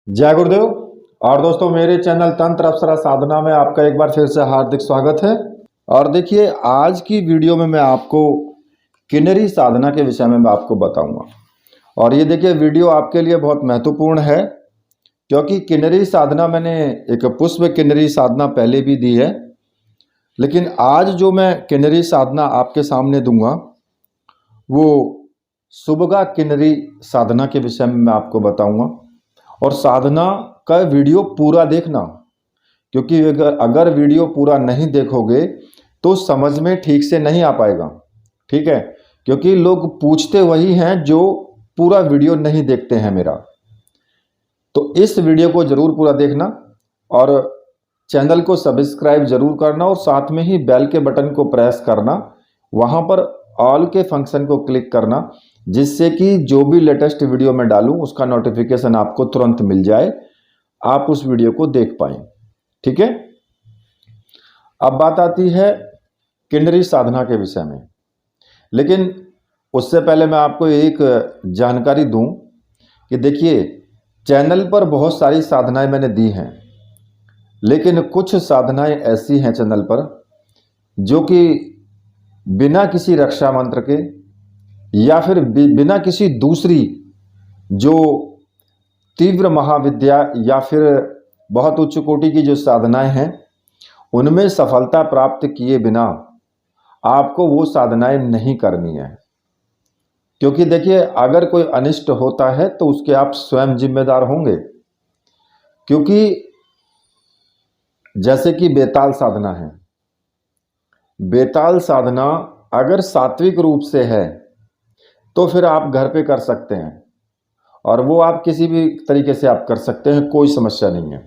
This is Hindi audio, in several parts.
जय गुरुदेव। और दोस्तों, मेरे चैनल तंत्र अप्सरा साधना में आपका एक बार फिर से हार्दिक स्वागत है। और देखिए, आज की वीडियो में मैं आपको किन्नरी साधना के विषय में मैं आपको बताऊंगा। और ये देखिए, वीडियो आपके लिए बहुत महत्वपूर्ण है, क्योंकि किन्नरी साधना मैंने एक पुष्प किन्नरी साधना पहले भी दी है, लेकिन आज जो मैं किन्नरी साधना आपके सामने दूंगा वो सुबगा किन्नरी साधना के विषय में मैं आपको बताऊंगा। और साधना का वीडियो पूरा देखना, क्योंकि अगर वीडियो पूरा नहीं देखोगे तो समझ में ठीक से नहीं आ पाएगा। ठीक है, क्योंकि लोग पूछते वही हैं जो पूरा वीडियो नहीं देखते हैं मेरा। तो इस वीडियो को जरूर पूरा देखना और चैनल को सब्सक्राइब जरूर करना और साथ में ही बेल के बटन को प्रेस करना, वहां पर ऑल के फंक्शन को क्लिक करना, जिससे कि जो भी लेटेस्ट वीडियो मैं डालूं उसका नोटिफिकेशन आपको तुरंत मिल जाए, आप उस वीडियो को देख पाएं। ठीक है, अब बात आती है किन्नरी साधना के विषय में। लेकिन उससे पहले मैं आपको एक जानकारी दूं कि देखिए, चैनल पर बहुत सारी साधनाएं मैंने दी हैं, लेकिन कुछ साधनाएं ऐसी हैं चैनल पर जो कि बिना किसी रक्षा मंत्र के या फिर बिना किसी दूसरी जो तीव्र महाविद्या या फिर बहुत उच्च कोटि की जो साधनाएं हैं उनमें सफलता प्राप्त किए बिना आपको वो साधनाएं नहीं करनी है। क्योंकि देखिए, अगर कोई अनिष्ट होता है तो उसके आप स्वयं जिम्मेदार होंगे। क्योंकि जैसे कि बेताल साधना है, बेताल साधना अगर सात्विक रूप से है तो फिर आप घर पे कर सकते हैं, और वो आप किसी भी तरीके से आप कर सकते हैं, कोई समस्या नहीं है।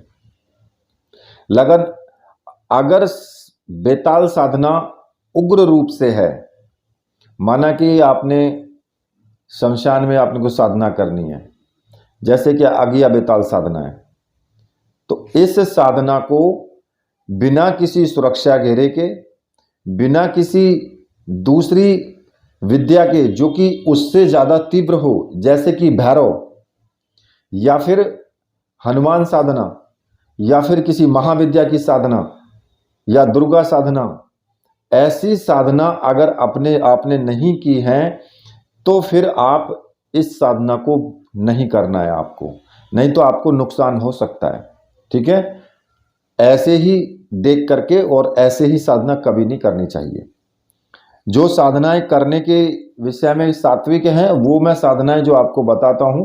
लगन अगर बेताल साधना उग्र रूप से है, माना कि आपने शमशान में आपने कुछ साधना करनी है, जैसे कि अगिया बेताल साधना है, तो इस साधना को बिना किसी सुरक्षा घेरे के, बिना किसी दूसरी विद्या के जो कि उससे ज्यादा तीव्र हो, जैसे कि भैरव या फिर हनुमान साधना या फिर किसी महाविद्या की साधना या दुर्गा साधना, ऐसी साधना अगर आपने नहीं की है तो फिर आप इस साधना को नहीं करना है आपको, नहीं तो आपको नुकसान हो सकता है। ठीक है, ऐसे ही देख करके और ऐसे ही साधना कभी नहीं करनी चाहिए। जो साधनाएं करने के विषय में सात्विक हैं वो मैं साधनाएं जो आपको बताता हूं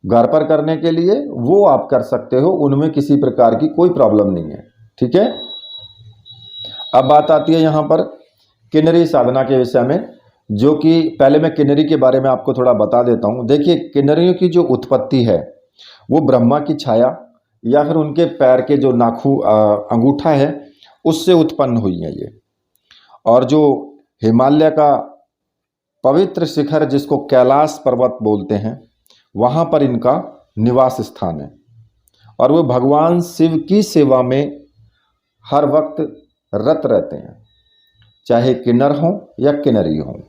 घर पर करने के लिए, वो आप कर सकते हो, उनमें किसी प्रकार की कोई प्रॉब्लम नहीं है। ठीक है, अब बात आती है यहां पर किन्नरी साधना के विषय में, जो कि पहले मैं किन्नरी के बारे में आपको थोड़ा बता देता हूं। देखिए, किन्नरियों की जो उत्पत्ति है वो ब्रह्मा की छाया या फिर उनके पैर के जो अंगूठा है उससे उत्पन्न हुई है ये। और जो हिमालय का पवित्र शिखर जिसको कैलाश पर्वत बोलते हैं, वहां पर इनका निवास स्थान है। और वो भगवान शिव की सेवा में हर वक्त रत रहते हैं, चाहे किन्नर हो या किन्नरी हो।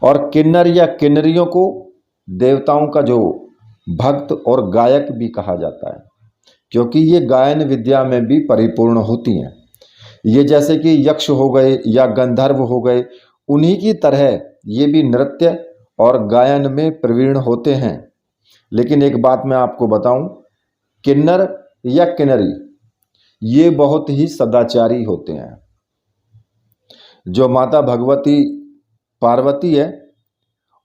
और किन्नर या किन्नरियों को देवताओं का जो भक्त और गायक भी कहा जाता है, क्योंकि ये गायन विद्या में भी परिपूर्ण होती हैं। ये जैसे कि यक्ष हो गए या गंधर्व हो गए, उन्हीं की तरह ये भी नृत्य और गायन में प्रवीण होते हैं। लेकिन एक बात मैं आपको बताऊं, किन्नर या किन्नरी ये बहुत ही सदाचारी होते हैं। जो माता भगवती पार्वती है,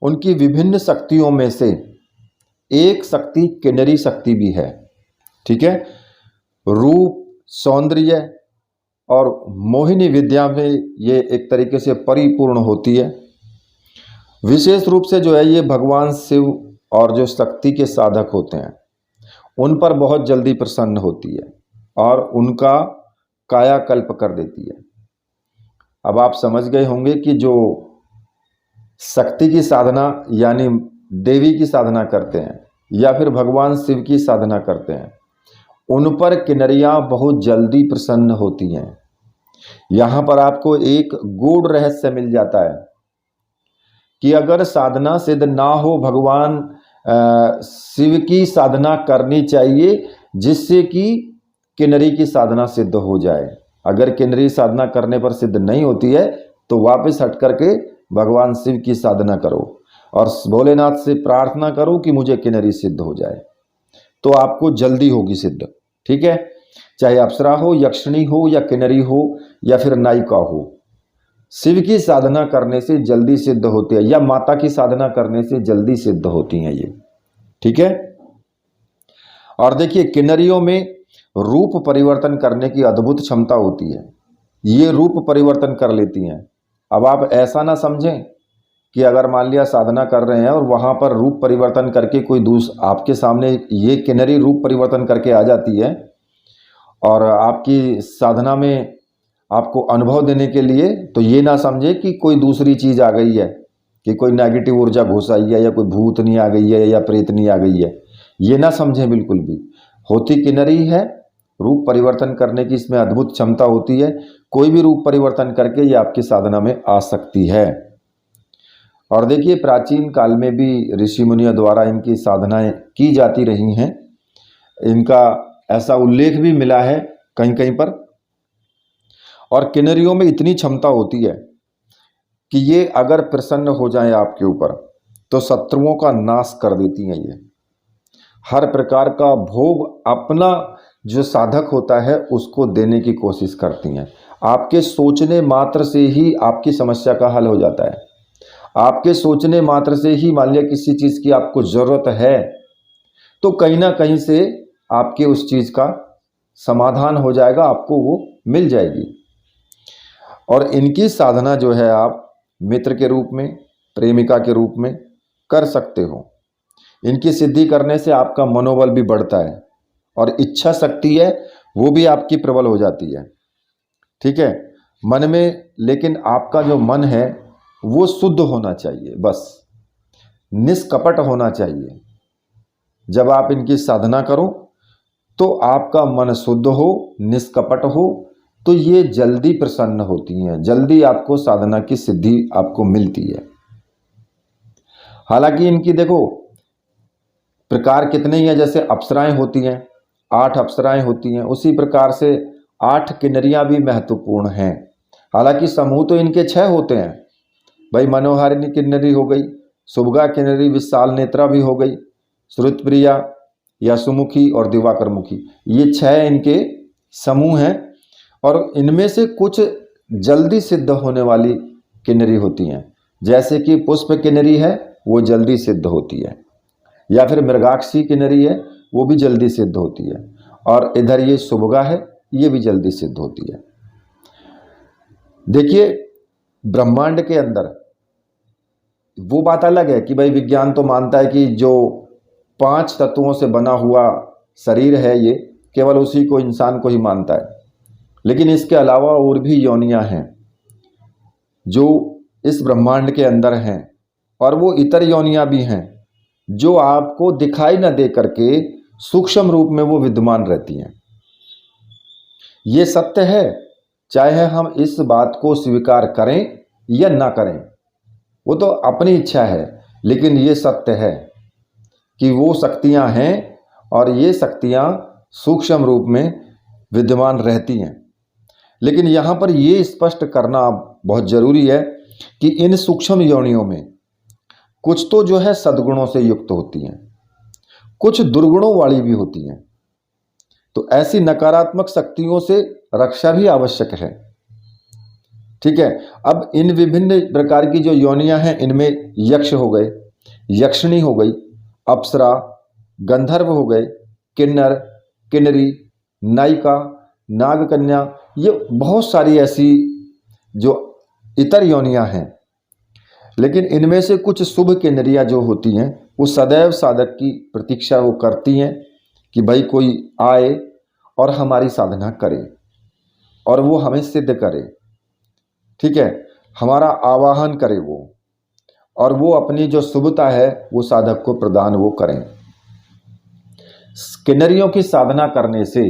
उनकी विभिन्न शक्तियों में से एक शक्ति किन्नरी शक्ति भी है। ठीक है, रूप, सौंदर्य और मोहिनी विद्या में ये एक तरीके से परिपूर्ण होती है। विशेष रूप से जो है ये भगवान शिव और जो शक्ति के साधक होते हैं उन पर बहुत जल्दी प्रसन्न होती है और उनका कायाकल्प कर देती है। अब आप समझ गए होंगे कि जो शक्ति की साधना यानी देवी की साधना करते हैं या फिर भगवान शिव की साधना करते हैं, उन पर किन्नरियां बहुत जल्दी प्रसन्न होती हैं। यहां पर आपको एक गूढ़ रहस्य मिल जाता है कि अगर साधना सिद्ध ना हो भगवान शिव की साधना करनी चाहिए, जिससे कि किन्नरी की साधना सिद्ध हो जाए। अगर किन्नरी साधना करने पर सिद्ध नहीं होती है तो वापस हट करके भगवान शिव की साधना करो और भोलेनाथ से प्रार्थना करो कि मुझे किन्नरी सिद्ध हो जाए, तो आपको जल्दी होगी सिद्ध। ठीक है, चाहे अप्सरा हो, यक्षिणी हो, या किन्नरी हो, या फिर नायिका हो, शिव की साधना करने से जल्दी सिद्ध होती है, या माता की साधना करने से जल्दी सिद्ध होती हैं ये। ठीक है, और देखिए किन्नरियों में रूप परिवर्तन करने की अद्भुत क्षमता होती है, ये रूप परिवर्तन कर लेती हैं। अब आप ऐसा ना समझें कि अगर मान लिया साधना कर रहे हैं और वहाँ पर रूप परिवर्तन करके कोई आपके सामने ये किन्नरी रूप परिवर्तन करके आ जाती है और आपकी साधना में आपको अनुभव देने के लिए, तो ये ना समझे कि कोई दूसरी चीज़ आ गई है, कि कोई नेगेटिव ऊर्जा घुस आई है, या कोई भूतनी आ गई है, या प्रेतनी आ गई है, ये ना समझें बिल्कुल भी। होती किन्नरी है, रूप परिवर्तन करने की इसमें अद्भुत क्षमता होती है, कोई भी रूप परिवर्तन करके ये आपकी साधना में आ सकती है। और देखिए प्राचीन काल में भी ऋषि मुनियों द्वारा इनकी साधनाएं की जाती रही हैं, इनका ऐसा उल्लेख भी मिला है कहीं कहीं पर। और किन्नरियों में इतनी क्षमता होती है कि ये अगर प्रसन्न हो जाए आपके ऊपर तो शत्रुओं का नाश कर देती हैं। ये हर प्रकार का भोग अपना जो साधक होता है उसको देने की कोशिश करती हैं। आपके सोचने मात्र से ही आपकी समस्या का हल हो जाता है। आपके सोचने मात्र से ही मान लिया किसी चीज़ की आपको ज़रूरत है तो कहीं ना कहीं से आपके उस चीज़ का समाधान हो जाएगा, आपको वो मिल जाएगी। और इनकी साधना जो है आप मित्र के रूप में, प्रेमिका के रूप में कर सकते हो। इनकी सिद्धि करने से आपका मनोबल भी बढ़ता है और इच्छा शक्ति है वो भी आपकी प्रबल हो जाती है। ठीक है, मन में, लेकिन आपका जो मन है वो शुद्ध होना चाहिए, बस निष्कपट होना चाहिए। जब आप इनकी साधना करो तो आपका मन शुद्ध हो, निष्कपट हो, तो ये जल्दी प्रसन्न होती हैं, जल्दी आपको साधना की सिद्धि आपको मिलती है। हालांकि इनकी देखो प्रकार कितने ही हैं, जैसे अप्सराएं होती हैं, 8 अप्सराएं होती हैं, उसी प्रकार से 8 किन्नरियां भी महत्वपूर्ण हैं। हालांकि समूह तो इनके 6 होते हैं भाई। मनोहारिणी किन्नरी हो गई, सुभगा किन्नरी, विशाल नेत्रा भी हो गई, श्रुतप्रिया या सुमुखी और दिवाकर मुखी, ये 6 इनके समूह हैं। और इनमें से कुछ जल्दी सिद्ध होने वाली किन्नरी होती हैं, जैसे कि पुष्प किन्नरी है वो जल्दी सिद्ध होती है, या फिर मृगाक्षी किन्नरी है वो भी जल्दी सिद्ध होती है, और इधर ये सुभगा है ये भी जल्दी सिद्ध होती है। देखिए ब्रह्मांड के अंदर वो बात अलग है कि भाई विज्ञान तो मानता है कि जो 5 तत्वों से बना हुआ शरीर है ये केवल उसी को, इंसान को ही मानता है, लेकिन इसके अलावा और भी योनियां हैं जो इस ब्रह्मांड के अंदर हैं, और वो इतर योनियां भी हैं जो आपको दिखाई न दे करके सूक्ष्म रूप में वो विद्यमान रहती हैं। ये सत्य है, चाहे हम इस बात को स्वीकार करें या ना करें, वो तो अपनी इच्छा है, लेकिन ये सत्य है कि वो शक्तियां हैं और ये शक्तियां सूक्ष्म रूप में विद्यमान रहती हैं। लेकिन यहाँ पर ये स्पष्ट करना बहुत जरूरी है कि इन सूक्ष्म योनियों में कुछ तो जो है सद्गुणों से युक्त होती हैं, कुछ दुर्गुणों वाली भी होती हैं। तो ऐसी नकारात्मक शक्तियों से रक्षा भी आवश्यक है। ठीक है, अब इन विभिन्न प्रकार की जो योनियां हैं इनमें यक्ष हो गए, यक्षिणी हो गई, अप्सरा, गंधर्व हो गए, किन्नर, किन्नरी, नायिका, नागकन्या, ये बहुत सारी ऐसी जो इतर योनियां हैं। लेकिन इनमें से कुछ शुभ किन्नरियां जो होती हैं वो सदैव साधक की प्रतीक्षा वो करती हैं कि भाई कोई आए और हमारी साधना करे और वो हमें सिद्ध करे। ठीक है, हमारा आवाहन करे वो, और वो अपनी जो शुभता है वो साधक को प्रदान वो करें। किन्नरियों की साधना करने से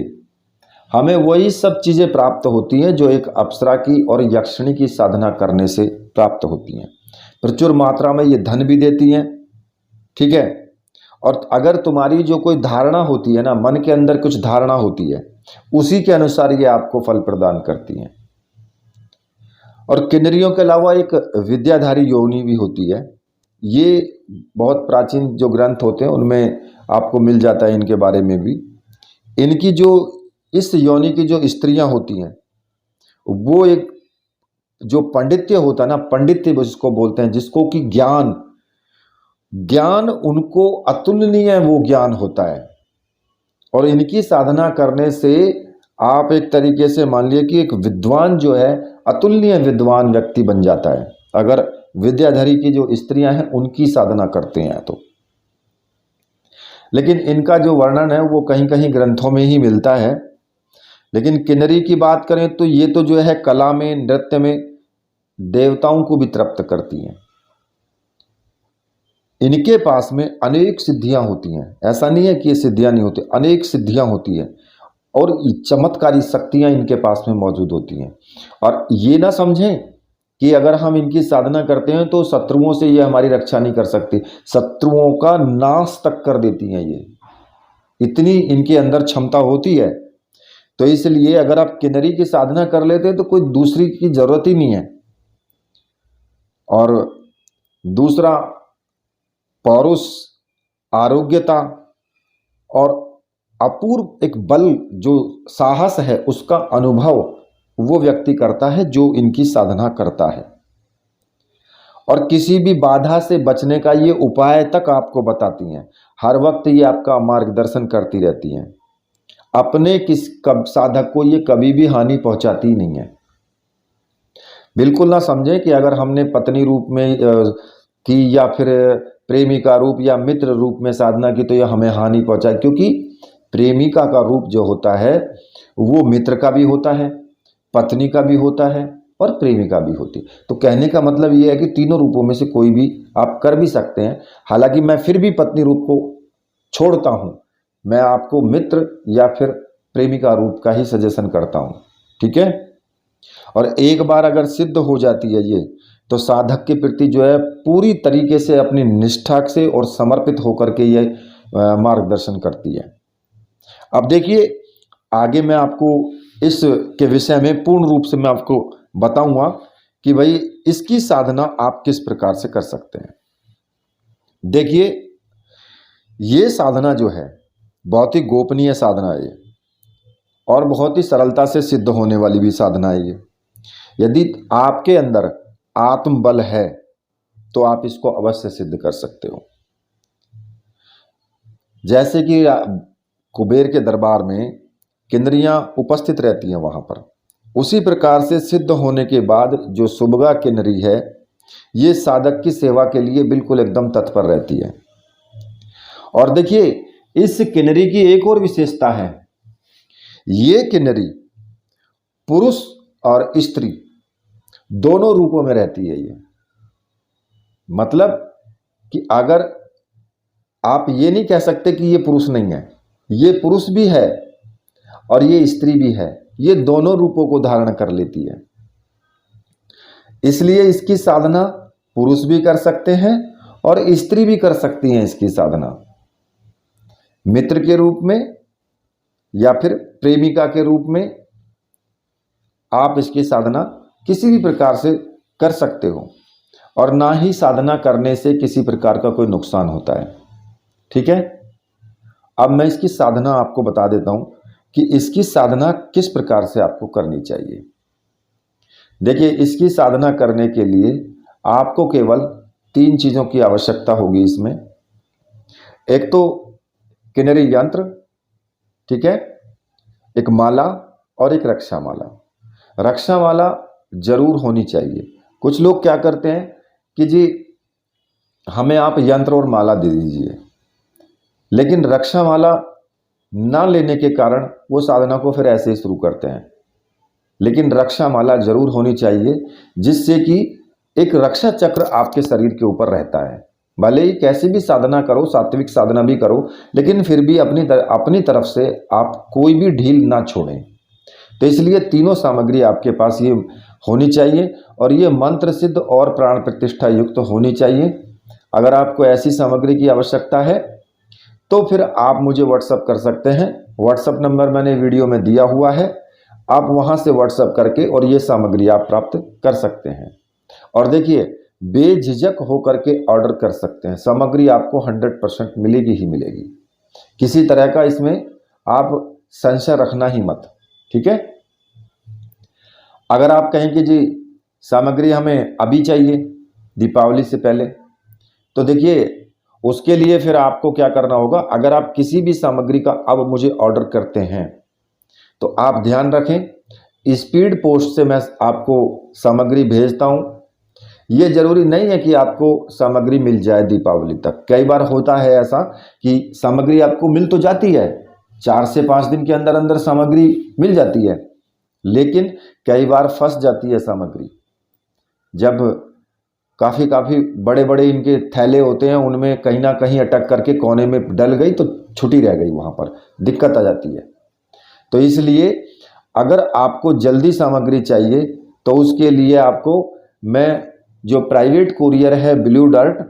हमें वही सब चीज़ें प्राप्त होती हैं जो एक अप्सरा की और यक्षिणी की साधना करने से प्राप्त होती हैं। प्रचुर मात्रा में ये धन भी देती हैं। ठीक है, और अगर तुम्हारी जो कोई धारणा होती है ना, मन के अंदर कुछ धारणा होती है, उसी के अनुसार ये आपको फल प्रदान करती हैं। और किन्नरियों के अलावा एक विद्याधारी योनि भी होती है। ये बहुत प्राचीन जो ग्रंथ होते हैं उनमें आपको मिल जाता है इनके बारे में भी। इनकी जो इस योनि की जो स्त्रियां होती हैं, वो एक जो पांडित्य होता है ना, पांडित्य जिसको बोलते हैं, जिसको कि ज्ञान ज्ञान उनको अतुलनीय वो ज्ञान होता है। और इनकी साधना करने से आप एक तरीके से मान लिए कि एक विद्वान जो है, अतुलनीय विद्वान व्यक्ति बन जाता है, अगर विद्याधरी की जो स्त्रियां हैं उनकी साधना करते हैं तो। लेकिन इनका जो वर्णन है वो कहीं कहीं ग्रंथों में ही मिलता है। लेकिन किन्नरी की बात करें तो ये तो जो है कला में, नृत्य में देवताओं को भी तृप्त करती हैं। इनके पास में अनेक सिद्धियां होती हैं, ऐसा नहीं है कि ये सिद्धियां नहीं होती, अनेक सिद्धियां होती हैं और चमत्कारी शक्तियां इनके पास में मौजूद होती हैं। और ये ना समझें कि अगर हम इनकी साधना करते हैं तो शत्रुओं से ये हमारी रक्षा नहीं कर सकती, शत्रुओं का नाश तक कर देती हैं ये, इतनी इनके अंदर क्षमता होती है। तो इसलिए अगर आप किन्नरी की साधना कर लेते हैं तो कोई दूसरी की जरूरत ही नहीं है। और दूसरा, पौरुष, आरोग्यता और अपूर्व एक बल, जो साहस है, उसका अनुभव वो व्यक्ति करता है जो इनकी साधना करता है। और किसी भी बाधा से बचने का ये उपाय तक आपको बताती हैं, हर वक्त ये आपका मार्गदर्शन करती रहती हैं। अपने साधक को ये कभी भी हानि पहुंचाती नहीं है। बिल्कुल ना समझें कि अगर हमने पत्नी रूप में की या फिर प्रेमिका रूप या मित्र रूप में साधना की तो यह हमें हानि पहुंचाए, क्योंकि प्रेमिका का रूप जो होता है वो मित्र का भी होता है, पत्नी का भी होता है और प्रेमिका भी होती है। तो कहने का मतलब ये है कि तीनों रूपों में से कोई भी आप कर भी सकते हैं। हालांकि मैं फिर भी पत्नी रूप को छोड़ता हूं, मैं आपको मित्र या फिर प्रेमिका रूप का ही सजेशन करता हूं, ठीक है। और एक बार अगर सिद्ध हो जाती है ये, तो साधक के प्रति जो है पूरी तरीके से अपनी निष्ठा से और समर्पित होकर के ये मार्गदर्शन करती है। अब देखिए आगे मैं आपको इस के विषय में पूर्ण रूप से मैं आपको बताऊंगा कि भाई इसकी साधना आप किस प्रकार से कर सकते हैं। देखिए ये साधना जो है बहुत ही गोपनीय साधना है ये, और बहुत ही सरलता से सिद्ध होने वाली भी साधना है ये। यदि आपके अंदर आत्मबल है तो आप इसको अवश्य सिद्ध कर सकते हो। जैसे कि कुबेर के दरबार में किन्नरियां उपस्थित रहती हैं वहां पर, उसी प्रकार से सिद्ध होने के बाद जो सुबगा किन्नरी है ये साधक की सेवा के लिए बिल्कुल एकदम तत्पर रहती है। और देखिए इस किन्नरी की एक और विशेषता है, ये किन्नरी पुरुष और स्त्री दोनों रूपों में रहती है। ये मतलब कि अगर आप ये नहीं कह सकते कि ये पुरुष नहीं है, ये पुरुष भी है और ये स्त्री भी है, ये दोनों रूपों को धारण कर लेती है। इसलिए इसकी साधना पुरुष भी कर सकते हैं और स्त्री भी कर सकती हैं। इसकी साधना मित्र के रूप में या फिर प्रेमिका के रूप में आप इसकी साधना किसी भी प्रकार से कर सकते हो, और ना ही साधना करने से किसी प्रकार का कोई नुकसान होता है, ठीक है। अब मैं इसकी साधना आपको बता देता हूं कि इसकी साधना किस प्रकार से आपको करनी चाहिए। देखिए इसकी साधना करने के लिए आपको केवल 3 चीज़ों की आवश्यकता होगी इसमें। एक तो किन्नरी यंत्र, ठीक है, एक माला और एक रक्षा माला। रक्षा माला जरूर होनी चाहिए। कुछ लोग क्या करते हैं कि जी हमें आप यंत्र और माला दे दीजिए, लेकिन रक्षा माला ना लेने के कारण वो साधना को फिर ऐसे ही शुरू करते हैं। लेकिन रक्षा माला जरूर होनी चाहिए, जिससे कि एक रक्षा चक्र आपके शरीर के ऊपर रहता है। भले ही कैसी भी साधना करो, सात्विक साधना भी करो, लेकिन फिर भी अपनी तरफ से आप कोई भी ढील ना छोड़ें। तो इसलिए तीनों सामग्री आपके पास ये होनी चाहिए, और ये मंत्र सिद्ध और प्राण प्रतिष्ठा युक्त होनी चाहिए। अगर आपको ऐसी सामग्री की आवश्यकता है तो फिर आप मुझे व्हाट्सअप कर सकते हैं। व्हाट्सअप नंबर मैंने वीडियो में दिया हुआ है, आप वहां से व्हाट्सअप करके और ये सामग्री आप प्राप्त कर सकते हैं। और देखिए, बेझिझक होकर के ऑर्डर कर सकते हैं, सामग्री आपको 100% मिलेगी ही मिलेगी। किसी तरह का इसमें आप संशय रखना ही मत, ठीक है। अगर आप कहें कि जी सामग्री हमें अभी चाहिए दीपावली से पहले, तो देखिए उसके लिए फिर आपको क्या करना होगा। अगर आप किसी भी सामग्री का अब मुझे ऑर्डर करते हैं तो आप ध्यान रखें, स्पीड पोस्ट से मैं आपको सामग्री भेजता हूं। ये जरूरी नहीं है कि आपको सामग्री मिल जाए दीपावली तक। कई बार होता है ऐसा कि सामग्री आपको मिल तो जाती है, 4 से 5 दिन के अंदर अंदर सामग्री मिल जाती है, लेकिन कई बार फंस जाती है सामग्री। जब काफ़ी बड़े बड़े इनके थैले होते हैं, उनमें कहीं ना कहीं अटक करके कोने में डल गई तो छुट्टी रह गई, वहाँ पर दिक्कत आ जाती है। तो इसलिए अगर आपको जल्दी सामग्री चाहिए तो उसके लिए आपको मैं जो प्राइवेट कुरियर है ब्लू डार्ट,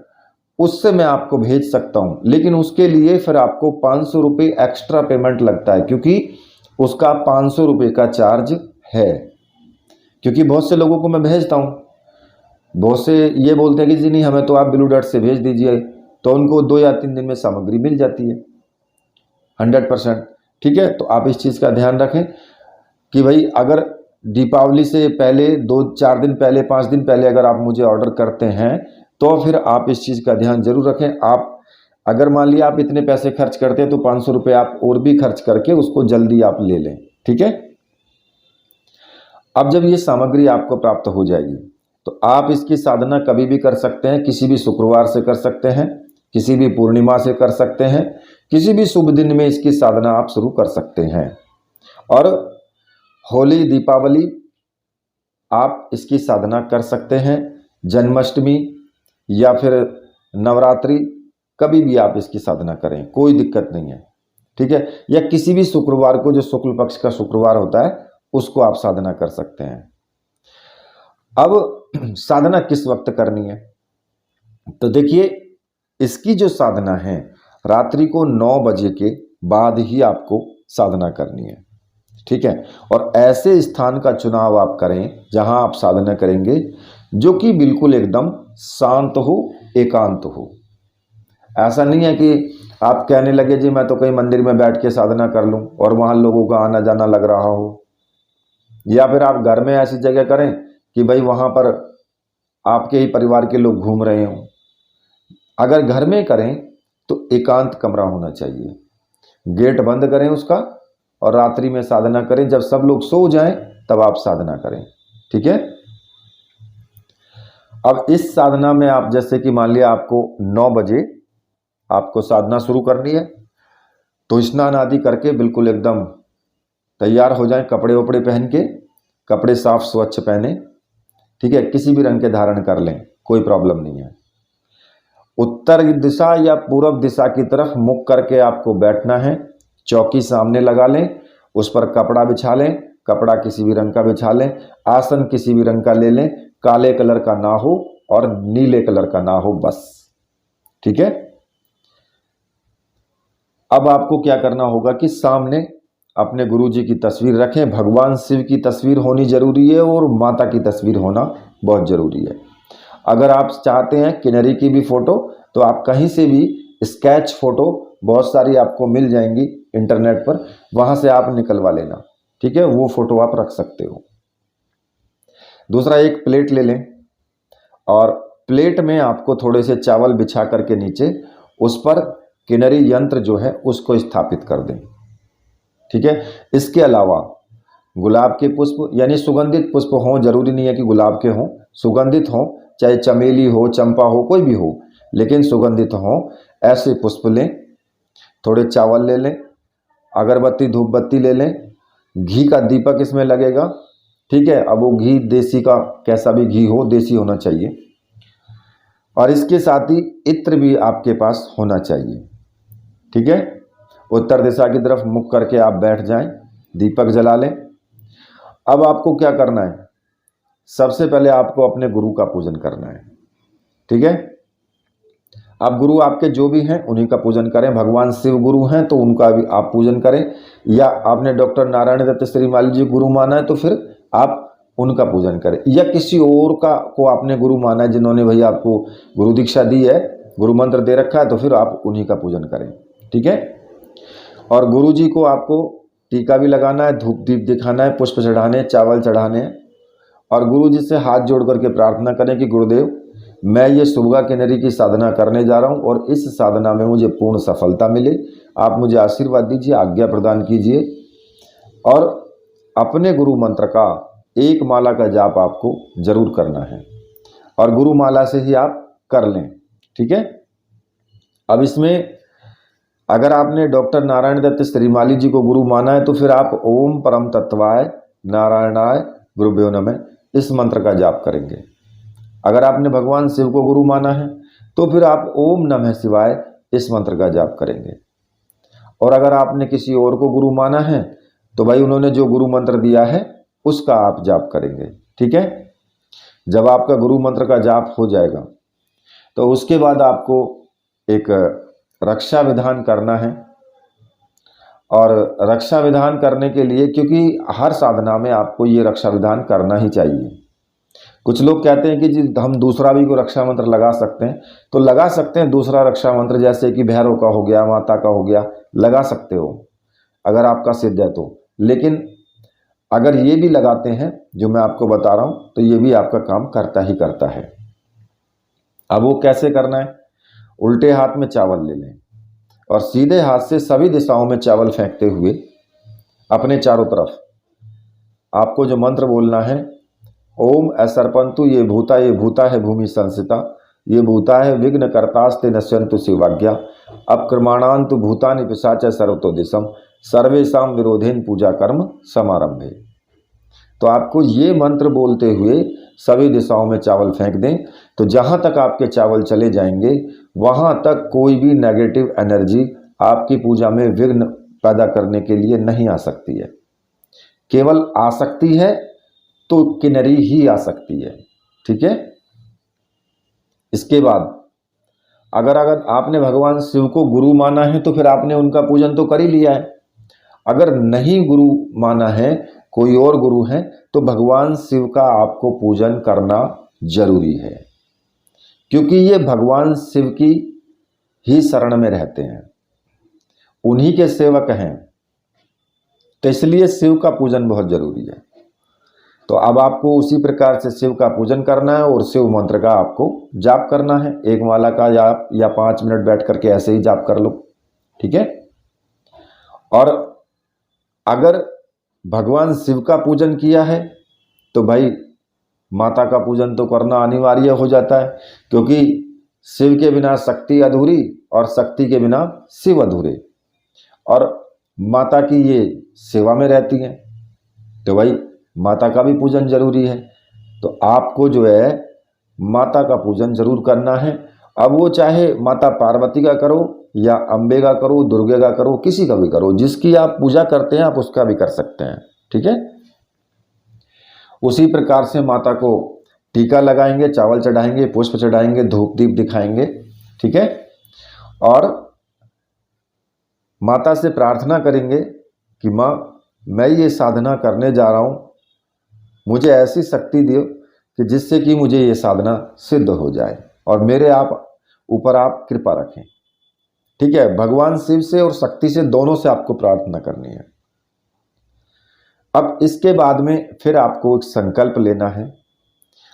उससे मैं आपको भेज सकता हूँ, लेकिन उसके लिए फिर आपको 500 रुपये एक्स्ट्रा पेमेंट लगता है, क्योंकि उसका 500 रुपये का चार्ज है। क्योंकि बहुत से लोगों को मैं भेजता हूँ, बहुत से ये बोलते हैं कि जी नहीं हमें तो आप ब्लू डार्ट से भेज दीजिए, तो उनको 2 या 3 दिन में सामग्री मिल जाती है 100%, ठीक है। तो आप इस चीज़ का ध्यान रखें कि भाई अगर दीपावली से पहले 2-4 दिन पहले, 5 दिन पहले अगर आप मुझे ऑर्डर करते हैं तो फिर आप इस चीज़ का ध्यान जरूर रखें। आप अगर मान लिया आप इतने पैसे खर्च करते हैं तो 500 रुपये आप और भी खर्च करके उसको जल्दी आप ले लें, ठीक है। अब जब ये सामग्री आपको प्राप्त हो जाएगी तो आप इसकी साधना कभी भी कर सकते हैं, किसी भी शुक्रवार से कर सकते हैं, किसी भी पूर्णिमा से कर सकते हैं, किसी भी शुभ दिन में इसकी साधना आप शुरू कर सकते हैं। और होली, दीपावली आप इसकी साधना कर सकते हैं, जन्माष्टमी या फिर नवरात्रि, कभी भी आप इसकी साधना करें, कोई दिक्कत नहीं है, ठीक है। या किसी भी शुक्रवार को, जो शुक्ल पक्ष का शुक्रवार होता है, उसको आप साधना कर सकते हैं। अब साधना किस वक्त करनी है, तो देखिए इसकी जो साधना है रात्रि को 9 बजे के बाद ही आपको साधना करनी है, ठीक है। और ऐसे स्थान का चुनाव आप करें जहां आप साधना करेंगे जो कि बिल्कुल एकदम शांत हो, एकांत हो। ऐसा नहीं है कि आप कहने लगे जी मैं तो कहीं मंदिर में बैठ के साधना कर लूं और वहां लोगों का आना जाना लग रहा हो, या फिर आप घर में ऐसी जगह करें कि भाई वहां पर आपके ही परिवार के लोग घूम रहे हों। अगर घर में करें तो एकांत कमरा होना चाहिए, गेट बंद करें उसका, और रात्रि में साधना करें, जब सब लोग सो जाएं तब आप साधना करें, ठीक है। अब इस साधना में आप जैसे कि मान लिया आपको 9 बजे आपको साधना शुरू करनी है, तो स्नान आदि करके बिल्कुल एकदम तैयार हो जाएं, कपड़े वपड़े पहन के, कपड़े साफ स्वच्छ पहने, ठीक है, किसी भी रंग के धारण कर लें, कोई प्रॉब्लम नहीं है। उत्तर दिशा या पूर्व दिशा की तरफ मुख करके आपको बैठना है, चौकी सामने लगा लें, उस पर कपड़ा बिछा लें, कपड़ा किसी भी रंग का बिछा लें, आसन किसी भी रंग का ले लें, काले कलर का ना हो और नीले कलर का ना हो, बस, ठीक है। अब आपको क्या करना होगा कि सामने अपने गुरु जी की तस्वीर रखें, भगवान शिव की तस्वीर होनी जरूरी है और माता की तस्वीर होना बहुत जरूरी है। अगर आप चाहते हैं किनरी की भी फोटो, तो आप कहीं से भी स्केच फोटो बहुत सारी आपको मिल जाएंगी इंटरनेट पर, वहां से आप निकलवा लेना, ठीक है, वो फोटो आप रख सकते हो। दूसरा, एक प्लेट ले लें और प्लेट में आपको थोड़े से चावल बिछा करके नीचे उस पर किनरी यंत्र जो है उसको स्थापित कर दें, ठीक है। इसके अलावा गुलाब के पुष्प यानी सुगंधित पुष्प हों, जरूरी नहीं है कि गुलाब के हों, सुगंधित हों, चाहे चमेली हो, चंपा हो, कोई भी हो, लेकिन सुगंधित हों, ऐसे पुष्प लें। थोड़े चावल ले लें, अगरबत्ती धूप बत्ती ले लें, घी का दीपक इसमें लगेगा, ठीक है। अब वो घी देसी का, कैसा भी घी हो, देसी होना चाहिए। और इसके साथ ही इत्र भी आपके पास होना चाहिए, ठीक है। उत्तर दिशा की तरफ मुख करके आप बैठ जाएं, दीपक जला लें। अब आपको क्या करना है, सबसे पहले आपको अपने गुरु का पूजन करना है, ठीक है। आप गुरु आपके जो भी हैं उन्हीं का पूजन करें। भगवान शिव गुरु हैं तो उनका भी आप पूजन करें, या आपने डॉक्टर नारायण दत्त श्रीमाली जी गुरु माना है तो फिर आप उनका पूजन करें, या किसी और का को आपने गुरु माना है जिन्होंने भाई आपको गुरु दीक्षा दी है, गुरु मंत्र दे रखा है, तो फिर आप उन्हीं का पूजन करें। ठीक है। और गुरु जी को आपको टीका भी लगाना है, धूप दीप दिखाना है, पुष्प चढ़ाने, चावल चढ़ाने हैं, और गुरु जी से हाथ जोड़ करके प्रार्थना करें कि गुरुदेव मैं ये सुबगा किन्नरी की साधना करने जा रहा हूँ और इस साधना में मुझे पूर्ण सफलता मिले। आप मुझे आशीर्वाद दीजिए, आज्ञा प्रदान कीजिए, और अपने गुरु मंत्र का एक माला का जाप आपको जरूर करना है, और गुरु माला से ही आप कर लें। ठीक है। अब इसमें अगर आपने डॉक्टर नारायण दत्त श्रीमाली जी को गुरु माना है तो फिर आप ओम परम तत्वाय नारायणाय गुरुभ्यो नमः इस मंत्र का जाप करेंगे। अगर आपने भगवान शिव को गुरु माना है तो फिर आप ओम नमः शिवाय इस मंत्र का जाप करेंगे। और अगर आपने किसी और को गुरु माना है तो भाई उन्होंने जो गुरु मंत्र दिया है उसका आप जाप करेंगे। ठीक है। जब आपका गुरु मंत्र का जाप हो जाएगा तो उसके बाद आपको एक रक्षा विधान करना है, और रक्षा विधान करने के लिए, क्योंकि हर साधना में आपको ये रक्षा विधान करना ही चाहिए। कुछ लोग कहते हैं कि जी हम दूसरा भी कोई रक्षा मंत्र लगा सकते हैं, तो लगा सकते हैं दूसरा रक्षा मंत्र, जैसे कि भैरव का हो गया, माता का हो गया, लगा सकते हो अगर आपका सिद्ध है तो। लेकिन अगर ये भी लगाते हैं जो मैं आपको बता रहा हूँ तो ये भी आपका काम करता ही करता है। अब वो कैसे करना है? उल्टे हाथ में चावल ले लें और सीधे हाथ से सभी दिशाओं में चावल फेंकते हुए अपने चारों तरफ आपको जो मंत्र बोलना है, ओम असर्पंतु ये भूता है भूमि संसिता, ये भूता है विघ्न कर्तास्ते नश्यंतु शिवाज्ञा, अपक्रमाणांतु भूतानि पिशाच सर्वतो दिशम, सर्वेशाम विरोधेन पूजा कर्म समारंभे। तो आपको ये मंत्र बोलते हुए सभी दिशाओं में चावल फेंक दें, तो जहाँ तक आपके चावल चले जाएंगे वहाँ तक कोई भी नेगेटिव एनर्जी आपकी पूजा में विघ्न पैदा करने के लिए नहीं आ सकती है। केवल आ सकती है तो किन्नरी ही आ सकती है। ठीक है। इसके बाद अगर आपने भगवान शिव को गुरु माना है तो फिर आपने उनका पूजन तो कर ही लिया है। अगर नहीं गुरु माना है, कोई और गुरु है, तो भगवान शिव का आपको पूजन करना जरूरी है, क्योंकि ये भगवान शिव की ही शरण में रहते हैं, उन्हीं के सेवक हैं, तो इसलिए शिव का पूजन बहुत जरूरी है। तो अब आपको उसी प्रकार से शिव का पूजन करना है और शिव मंत्र का आपको जाप करना है। एक माला का जाप या 5 मिनट बैठ करके ऐसे ही जाप कर लो। ठीक है। और अगर भगवान शिव का पूजन किया है तो भाई माता का पूजन तो करना अनिवार्य हो जाता है, क्योंकि शिव के बिना शक्ति अधूरी और शक्ति के बिना शिव अधूरे, और माता की ये सेवा में रहती हैं, तो भाई माता का भी पूजन जरूरी है। तो आपको जो है माता का पूजन जरूर करना है। अब वो चाहे माता पार्वती का करो या अम्बे का करो, दुर्गे का करो, किसी का भी करो, जिसकी आप पूजा करते हैं आप उसका भी कर सकते हैं। ठीक है। उसी प्रकार से माता को टीका लगाएंगे, चावल चढ़ाएंगे, पुष्प चढ़ाएंगे, धूप दीप दिखाएंगे। ठीक है। और माता से प्रार्थना करेंगे कि माँ मैं ये साधना करने जा रहा हूँ, मुझे ऐसी शक्ति दियो कि जिससे कि मुझे ये साधना सिद्ध हो जाए, और मेरे ऊपर आप कृपा रखें। ठीक है। भगवान शिव से और शक्ति से, दोनों से आपको प्रार्थना करनी है। अब इसके बाद में फिर आपको एक संकल्प लेना है।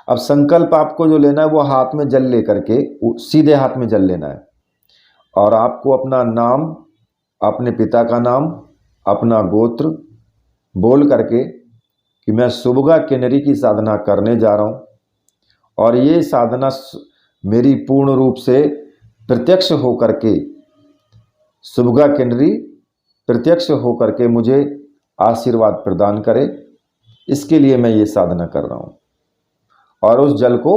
अब संकल्प आपको जो लेना है वो हाथ में जल लेकर के, सीधे हाथ में जल लेना है, और आपको अपना नाम, अपने पिता का नाम, अपना गोत्र बोल करके कि मैं सुबगा किन्नरी की साधना करने जा रहा हूँ, और ये साधना मेरी पूर्ण रूप से प्रत्यक्ष होकर के, सुबगा किन्नरी प्रत्यक्ष होकर के मुझे आशीर्वाद प्रदान करे, इसके लिए मैं ये साधना कर रहा हूँ। और उस जल को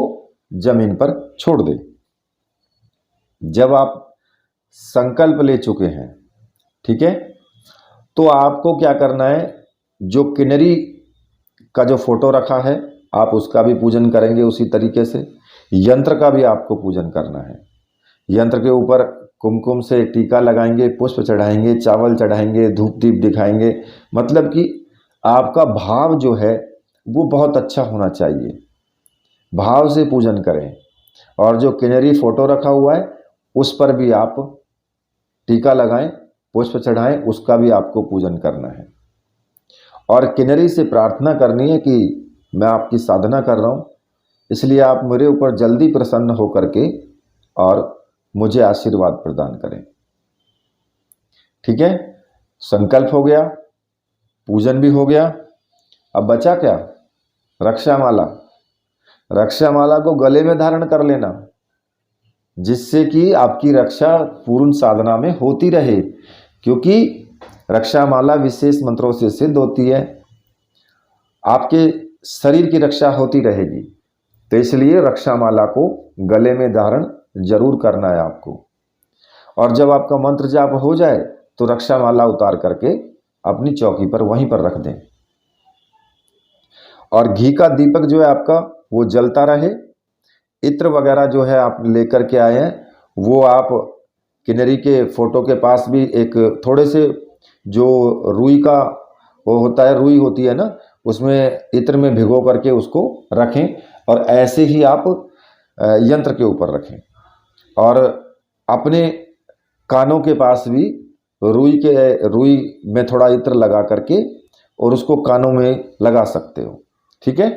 जमीन पर छोड़ दे। जब आप संकल्प ले चुके हैं, ठीक है, तो आपको क्या करना है, जो किन्नरी का जो फोटो रखा है आप उसका भी पूजन करेंगे उसी तरीके से। यंत्र का भी आपको पूजन करना है, यंत्र के ऊपर कुमकुम से टीका लगाएंगे, पुष्प चढ़ाएंगे, चावल चढ़ाएंगे, धूप दीप दिखाएंगे। मतलब कि आपका भाव जो है वो बहुत अच्छा होना चाहिए, भाव से पूजन करें। और जो किनरी फोटो रखा हुआ है उस पर भी आप टीका लगाएं, पुष्प चढ़ाएं, उसका भी आपको पूजन करना है। और किनरी से प्रार्थना करनी है कि मैं आपकी साधना कर रहा हूँ, इसलिए आप मेरे ऊपर जल्दी प्रसन्न होकर के और मुझे आशीर्वाद प्रदान करें। ठीक है, संकल्प हो गया, पूजन भी हो गया। अब बचा क्या? रक्षामाला। रक्षामाला को गले में धारण कर लेना, जिससे कि आपकी रक्षा पूर्ण साधना में होती रहे, क्योंकि रक्षामाला विशेष मंत्रों से सिद्ध होती है, आपके शरीर की रक्षा होती रहेगी। तो इसलिए रक्षामाला को गले में धारण जरूर करना है आपको। और जब आपका मंत्र जाप हो जाए तो रक्षामाला उतार करके अपनी चौकी पर वहीं पर रख दें। और घी का दीपक जो है आपका वो जलता रहे। इत्र वगैरह जो है आप लेकर के आए हैं, वो आप किनरी के फोटो के पास भी एक थोड़े से जो रुई का वो होता है, रुई होती है ना, उसमें इत्र में भिगो करके उसको रखें और ऐसे ही आप यंत्र के ऊपर रखें। और अपने कानों के पास भी रुई में थोड़ा इत्र लगा करके और उसको कानों में लगा सकते हो। ठीक है।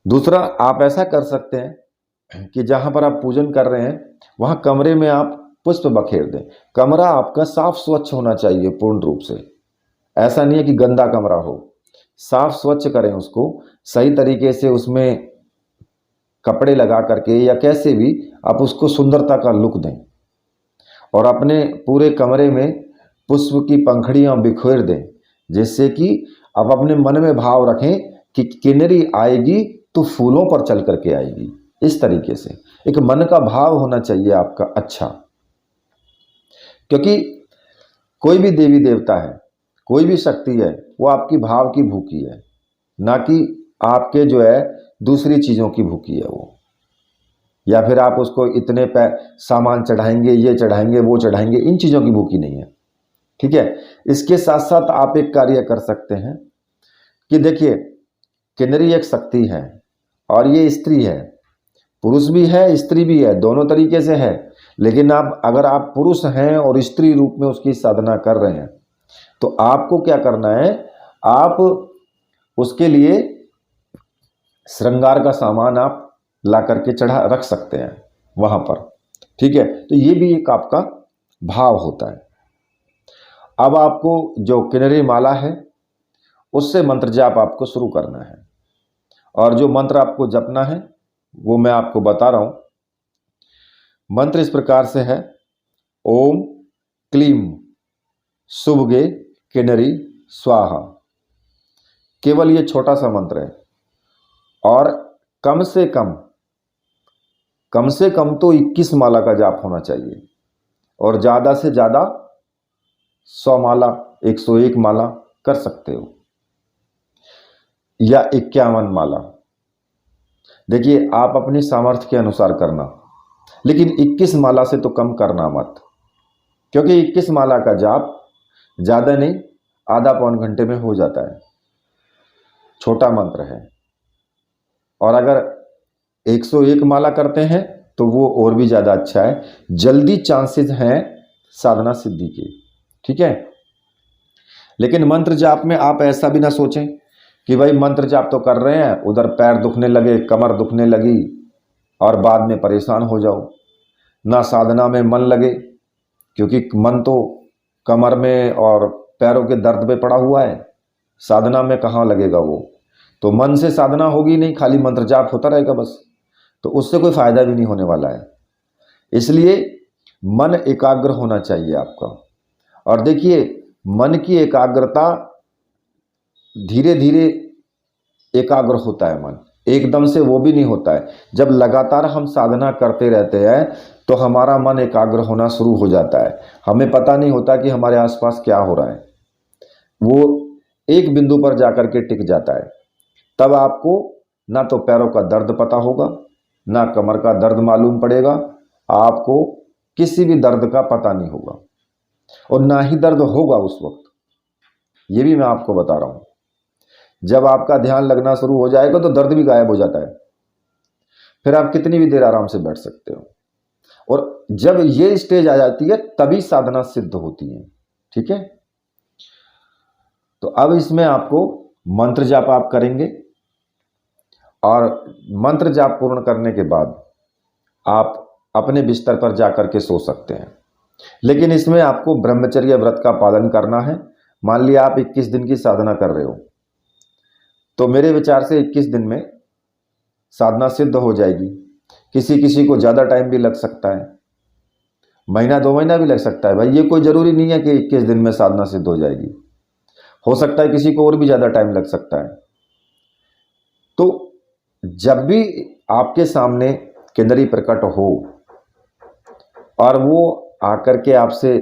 दूसरा, आप ऐसा कर सकते हैं कि जहां पर आप पूजन कर रहे हैं वहां कमरे में आप पुष्प बखेर दें। कमरा आपका साफ स्वच्छ होना चाहिए पूर्ण रूप से। ऐसा नहीं है कि गंदा कमरा हो, साफ स्वच्छ करें उसको सही तरीके से, उसमें कपड़े लगा करके या कैसे भी आप उसको सुंदरता का लुक दें। और अपने पूरे कमरे में पुष्प की पंखड़ियां बिखेर दें, जिससे कि आप अपने मन में भाव रखें कि किन्नरी आएगी तो फूलों पर चल करके आएगी। इस तरीके से एक मन का भाव होना चाहिए आपका अच्छा। क्योंकि कोई भी देवी देवता है, कोई भी शक्ति है, वो आपकी भाव की भूखी है, ना कि आपके जो है दूसरी चीज़ों की भूखी है वो। या फिर आप उसको इतने सामान चढ़ाएंगे, ये चढ़ाएंगे, वो चढ़ाएंगे, इन चीज़ों की भूखी नहीं है। ठीक है। इसके साथ साथ आप एक कार्य कर सकते हैं कि देखिए, किन्नरी एक शक्ति है और ये स्त्री है, पुरुष भी है स्त्री भी है, दोनों तरीके से है। लेकिन आप अगर आप पुरुष हैं और स्त्री रूप में उसकी साधना कर रहे हैं तो आपको क्या करना है, आप उसके लिए श्रृंगार का सामान आप ला करके चढ़ा रख सकते हैं वहां पर। ठीक है। तो ये भी एक आपका भाव होता है। अब आपको जो किन्नरी माला है उससे मंत्र जाप आपको शुरू करना है। और जो मंत्र आपको जपना है वो मैं आपको बता रहा हूं। मंत्र इस प्रकार से है, ओम क्लीम शुभगे किन्नरी स्वाहा। केवल ये छोटा सा मंत्र है और कम से कम तो 21 माला का जाप होना चाहिए और ज़्यादा से ज़्यादा 100 माला, 101 माला कर सकते हो या 51 माला। देखिए, आप अपनी सामर्थ्य के अनुसार करना, लेकिन 21 माला से तो कम करना मत, क्योंकि 21 माला का जाप ज़्यादा नहीं, आधा पौन घंटे में हो जाता है, छोटा मंत्र है। और अगर 101 माला करते हैं तो वो और भी ज़्यादा अच्छा है, जल्दी चांसेस हैं साधना सिद्धि के। ठीक है। लेकिन मंत्र जाप में आप ऐसा भी ना सोचें कि भाई मंत्र जाप तो कर रहे हैं, उधर पैर दुखने लगे, कमर दुखने लगी और बाद में परेशान हो जाओ, ना साधना में मन लगे, क्योंकि मन तो कमर में और पैरों के दर्द पे पड़ा हुआ है, साधना में कहाँ लगेगा वो। तो मन से साधना होगी नहीं, खाली मंत्र जाप होता रहेगा बस, तो उससे कोई फायदा भी नहीं होने वाला है। इसलिए मन एकाग्र होना चाहिए आपका। और देखिए, मन की एकाग्रता धीरे धीरे एकाग्र होता है मन, एकदम से वो भी नहीं होता है। जब लगातार हम साधना करते रहते हैं तो हमारा मन एकाग्र होना शुरू हो जाता है, हमें पता नहीं होता कि हमारे आसपास क्या हो रहा है, वो एक बिंदु पर जाकर के टिक जाता है। तब आपको ना तो पैरों का दर्द पता होगा, ना कमर का दर्द मालूम पड़ेगा, आपको किसी भी दर्द का पता नहीं होगा और ना ही दर्द होगा उस वक्त। ये भी मैं आपको बता रहा हूं। जब आपका ध्यान लगना शुरू हो जाएगा तो दर्द भी गायब हो जाता है, फिर आप कितनी भी देर आराम से बैठ सकते हो। और जब ये स्टेज आ जाती है तभी साधना सिद्ध होती है। ठीक है, तो अब इसमें आपको मंत्र जाप आप करेंगे और मंत्र जाप पूर्ण करने के बाद आप अपने बिस्तर पर जाकर के सो सकते हैं। लेकिन इसमें आपको ब्रह्मचर्य व्रत का पालन करना है। मान लिया आप 21 दिन की साधना कर रहे हो, तो मेरे विचार से 21 दिन में साधना सिद्ध हो जाएगी। किसी किसी को ज़्यादा टाइम भी लग सकता है, महीना 2 महीना भी लग सकता है। भाई ये कोई ज़रूरी नहीं है कि 21 दिन में साधना सिद्ध हो जाएगी, हो सकता है किसी को और भी ज़्यादा टाइम लग सकता है। तो जब भी आपके सामने किन्नरी प्रकट हो और वो आकर के आपसे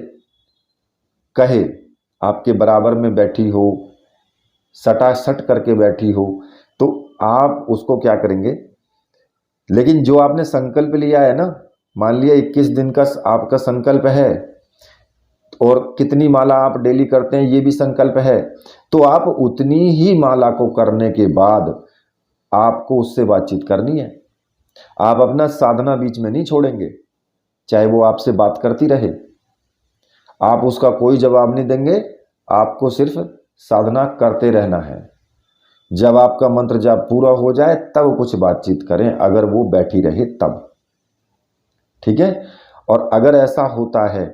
कहे, आपके बराबर में बैठी हो, सटासट करके बैठी हो, तो आप उसको क्या करेंगे, लेकिन जो आपने संकल्प लिया है ना, मान लिया 21 दिन का आपका संकल्प है और कितनी माला आप डेली करते हैं ये भी संकल्प है, तो आप उतनी ही माला को करने के बाद आपको उससे बातचीत करनी है। आप अपना साधना बीच में नहीं छोड़ेंगे, चाहे वो आपसे बात करती रहे, आप उसका कोई जवाब नहीं देंगे। आपको सिर्फ साधना करते रहना है। जब आपका मंत्र जाप पूरा हो जाए तब कुछ बातचीत करें, अगर वो बैठी रहे तब। ठीक है, और अगर ऐसा होता है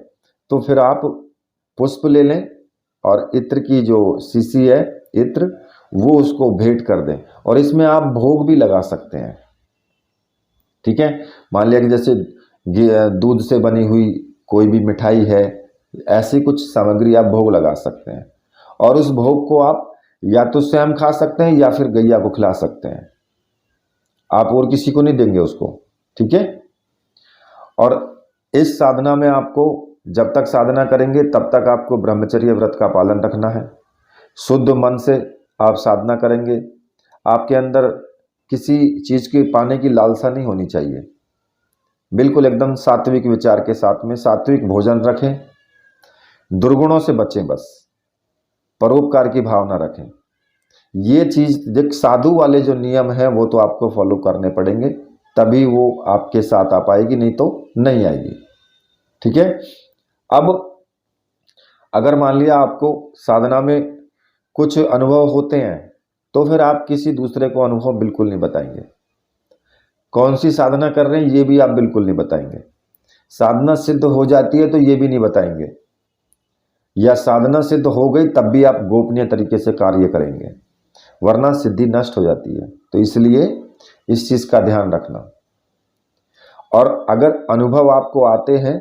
तो फिर आप पुष्प ले लें और इत्र की जो शीशी है, इत्र, वो उसको भेंट कर दें और इसमें आप भोग भी लगा सकते हैं। ठीक है, मान लिया कि जैसे दूध से बनी हुई कोई भी मिठाई है, ऐसी कुछ सामग्री आप भोग लगा सकते हैं और उस भोग को आप या तो स्वयं खा सकते हैं या फिर गैया को खिला सकते हैं। आप और किसी को नहीं देंगे उसको। ठीक है, और इस साधना में आपको जब तक साधना करेंगे तब तक आपको ब्रह्मचर्य व्रत का पालन रखना है। शुद्ध मन से आप साधना करेंगे। आपके अंदर किसी चीज़ के पाने की लालसा नहीं होनी चाहिए। बिल्कुल एकदम सात्विक विचार के साथ में सात्विक भोजन रखें। दुर्गुणों से बचें, बस परोपकार की भावना रखें। ये चीज़ देख, साधु वाले जो नियम हैं वो तो आपको फॉलो करने पड़ेंगे, तभी वो आपके साथ आ पाएगी, नहीं तो नहीं आएगी। ठीक है, अब अगर मान लिया आपको साधना में कुछ अनुभव होते हैं तो फिर आप किसी दूसरे को अनुभव बिल्कुल नहीं बताएंगे। कौन सी साधना कर रहे हैं ये भी आप बिल्कुल नहीं बताएंगे। साधना सिद्ध हो जाती है तो ये भी नहीं बताएंगे, या साधना सिद्ध हो गई तब भी आप गोपनीय तरीके से कार्य करेंगे, वरना सिद्धि नष्ट हो जाती है। तो इसलिए इस चीज़ का ध्यान रखना। और अगर अनुभव आपको आते हैं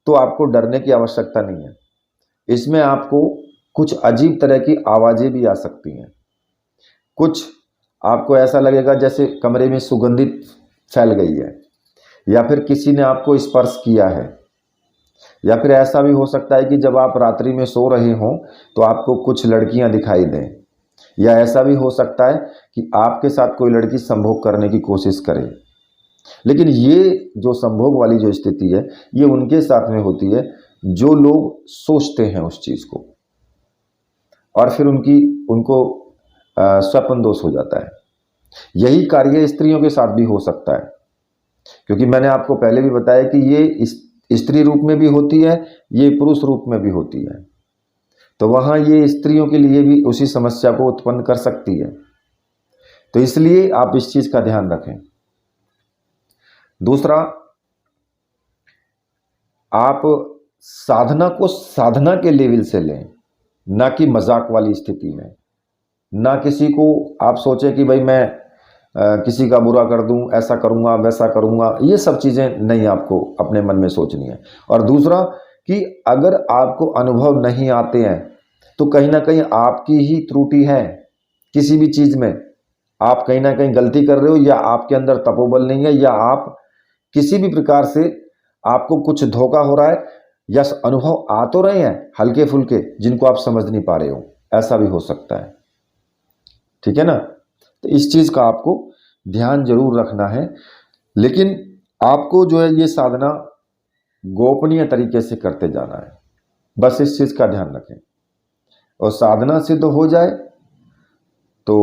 तो आपको डरने की आवश्यकता नहीं है। इसमें आपको कुछ अजीब तरह की आवाज़ें भी आ सकती हैं। कुछ आपको ऐसा लगेगा जैसे कमरे में सुगंधित फैल गई है, या फिर किसी ने आपको स्पर्श किया है, या फिर ऐसा भी हो सकता है कि जब आप रात्रि में सो रहे हों तो आपको कुछ लड़कियां दिखाई दें, या ऐसा भी हो सकता है कि आपके साथ कोई लड़की संभोग करने की कोशिश करे। लेकिन ये जो संभोग वाली जो स्थिति है ये उनके साथ में होती है जो लोग सोचते हैं उस चीज़ को, और फिर उनको स्वप्न दोष हो जाता है। यही कार्य स्त्रियों के साथ भी हो सकता है, क्योंकि मैंने आपको पहले भी बताया कि ये स्त्री रूप में भी होती है, ये पुरुष रूप में भी होती है। तो वहाँ ये स्त्रियों के लिए भी उसी समस्या को उत्पन्न कर सकती है। तो इसलिए आप इस चीज़ का ध्यान रखें। दूसरा, आप साधना को साधना के लेवल से लें, ना कि मजाक वाली स्थिति में। ना किसी को आप सोचें कि भाई मैं किसी का बुरा कर दूं, ऐसा करूंगा वैसा करूंगा, ये सब चीज़ें नहीं आपको अपने मन में सोचनी है। और दूसरा कि अगर आपको अनुभव नहीं आते हैं तो कहीं ना कहीं आपकी ही त्रुटि है। किसी भी चीज़ में आप कहीं ना कहीं गलती कर रहे हो, या आपके अंदर तपोबल नहीं है, या आप किसी भी प्रकार से आपको कुछ धोखा हो रहा है, या अनुभव आ तो रहे हैं हल्के फुल्के जिनको आप समझ नहीं पा रहे हो, ऐसा भी हो सकता है। ठीक है ना, तो इस चीज़ का आपको ध्यान जरूर रखना है। लेकिन आपको जो है ये साधना गोपनीय तरीके से करते जाना है, बस इस चीज़ का ध्यान रखें। और साधना सिद्ध हो जाए तो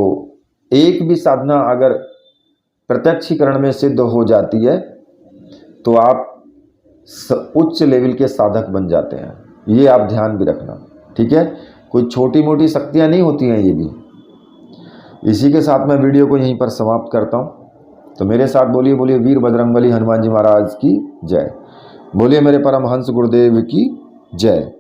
एक भी साधना अगर प्रत्यक्षीकरण में सिद्ध हो जाती है तो आप उच्च लेवल के साधक बन जाते हैं। ये आप ध्यान भी रखना, ठीक है। कोई छोटी मोटी शक्तियाँ नहीं होती हैं ये भी। इसी के साथ मैं वीडियो को यहीं पर समाप्त करता हूँ। तो मेरे साथ बोलिए बोलिए वीर बजरंगबली हनुमान जी महाराज की जय। बोलिए मेरे परमहंस गुरुदेव की जय।